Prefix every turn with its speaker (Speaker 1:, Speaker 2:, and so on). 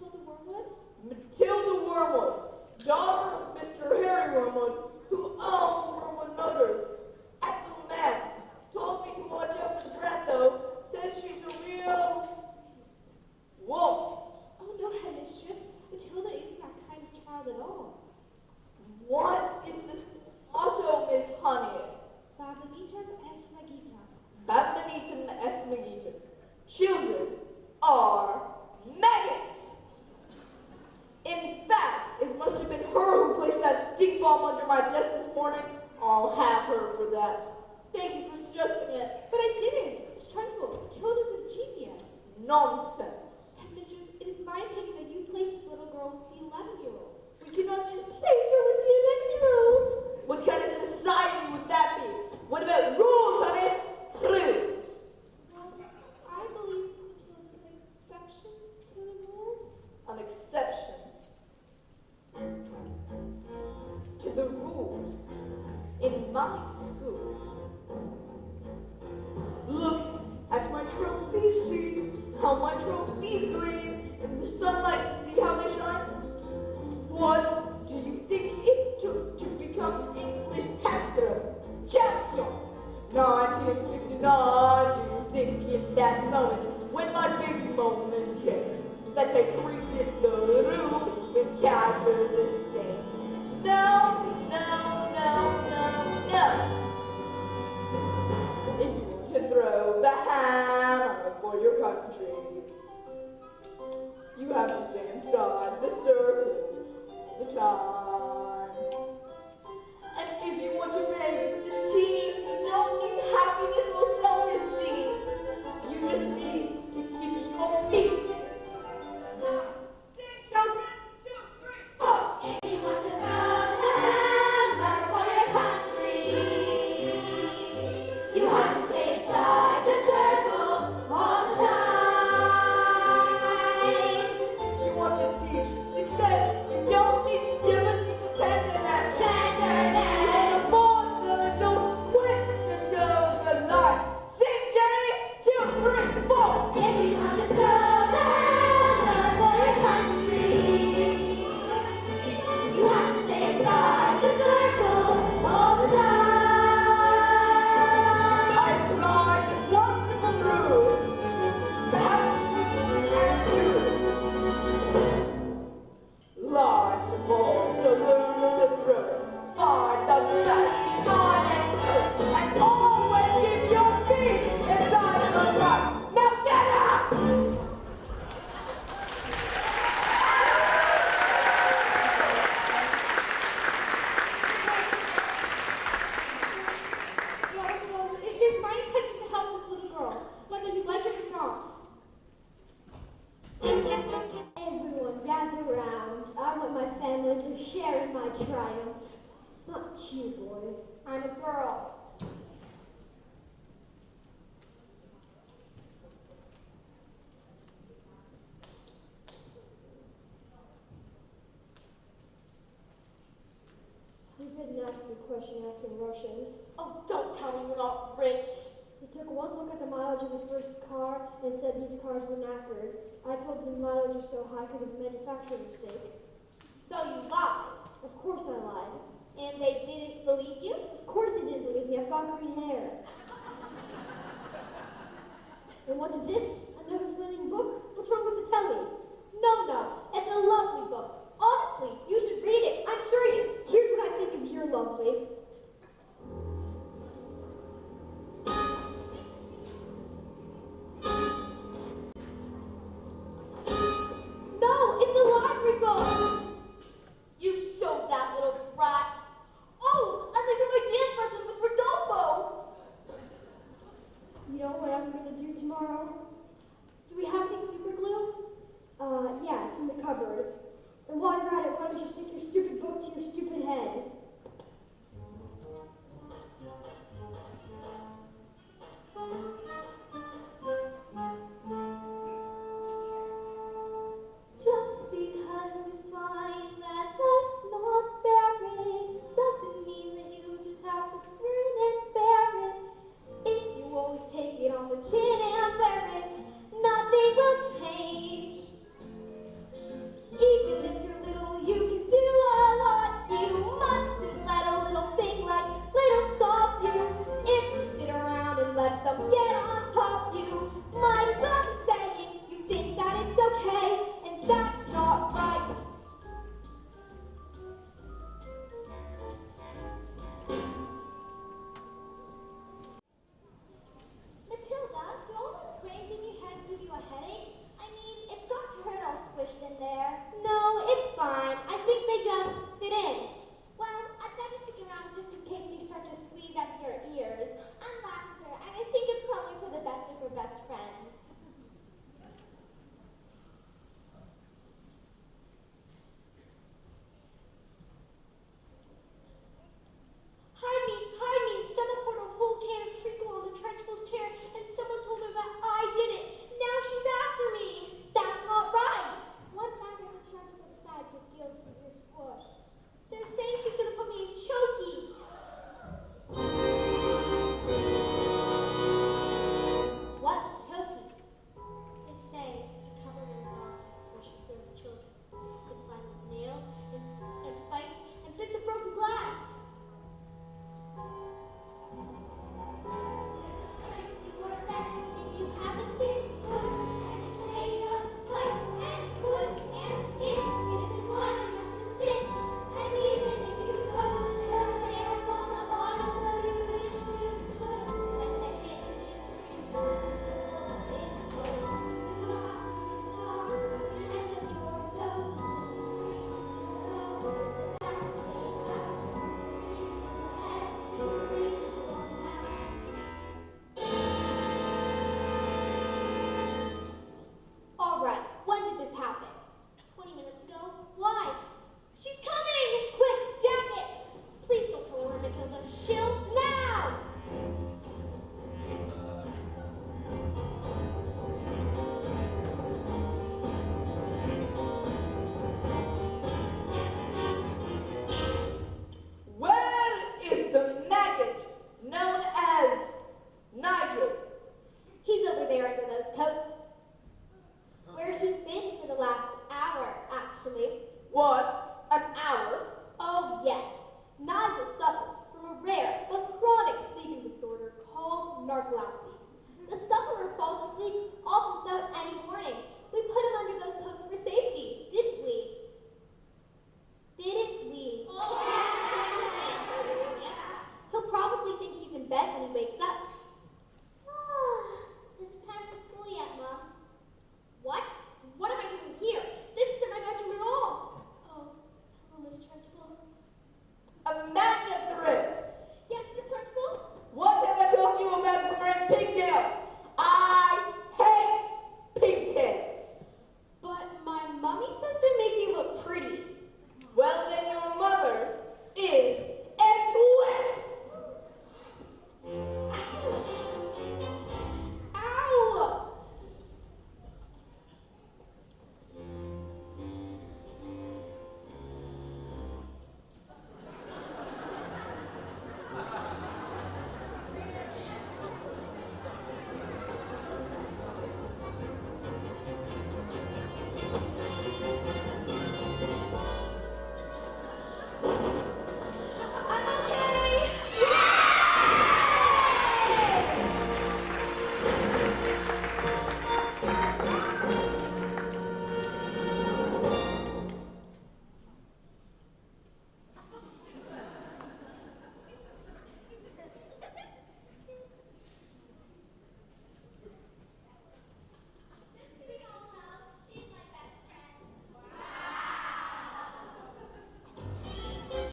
Speaker 1: Matilda Wormwood?
Speaker 2: Matilda Wormwood, daughter of Mr. Harry Wormwood, who owns Wormwood Motors. Excellent man. Told me to watch out for the brat, though. Says she's a real woman.
Speaker 1: Oh, no, headmistress. Matilda isn't that kind of child at all.
Speaker 2: What is this motto, Miss Honey?
Speaker 1: Babanitum es magita.
Speaker 2: Badminton S. McGeeton. Children are maggots. In fact, it must have been her who placed that stink bomb under my desk this morning. I'll have her for that. Thank you for suggesting it.
Speaker 1: But I didn't. It's trifle. Matilda's a genius.
Speaker 2: Nonsense.
Speaker 1: Headmistress, it is my opinion that you place this little girl with the 11-year-old.
Speaker 2: We cannot just place her with the 11-year-olds. What kind of society would that be? What about rules, honey? Rules.
Speaker 1: Well, I believe Matilda's an exception to the rules.
Speaker 2: An exception to the rules in my school. Look at my trophies, see how my trophies gleam in the sunlight, see how they shine. What do you think it took to become English Panther champion? 1969, do you think in that moment, when my big moment came, that I treated the room with casual disdain? No, no, no, no, no. If you want to throw the hammer for your country, you have to stay inside the circle all the time. And if you want to make the team, you don't need happiness or self-esteem. You just need to keep your feet. Sing, children, 2, 3, 4.
Speaker 3: If you want to throw the hammer for your country, you have to stay inside the circle all the time.
Speaker 2: You want to teach success, you don't need sympathy, tenderness.
Speaker 3: Tenderness.
Speaker 2: The monster that don't quit to toe the line. Sing, Jenny, 2, 3, 4.
Speaker 3: If you want to throw the hammer for your country, you have to stay inside the circle all the time.
Speaker 2: I apply just one simple rule. To have and to life's a ball, so learn as a throw. Find the best line and turn, and always keep your feet inside the run. Now get up!
Speaker 1: Well, it is my intention to help this little girl, whether you like it or not.
Speaker 4: Everyone gather round. I want my family to share in my triumph. Not you, boy.
Speaker 1: I'm a girl.
Speaker 4: You didn't ask me a question asking Russians.
Speaker 1: Oh, don't tell me we're not rich.
Speaker 4: He took one look at the mileage of the first car and said these cars were knackered. I told him the mileage was so high because of a manufacturing mistake.
Speaker 1: So you lied.
Speaker 4: Of course I lied.
Speaker 1: And they didn't believe you?
Speaker 4: Of course they didn't believe me. I've got green hair. And what's this? Another Fleming book? What's wrong with the telly?
Speaker 1: No, it's a lovely book. Honestly, you should read it. I'm sure you.
Speaker 4: Here's what I think of your lovely.
Speaker 1: No, it's a library book. You showed that little brat. Oh, and they took my dance lesson with Rodolfo.
Speaker 4: You know what I'm going to do tomorrow?
Speaker 1: Do we have any super glue?
Speaker 4: Yeah, it's in the cupboard. And while you're at it, why don't you stick your stupid book to your stupid head?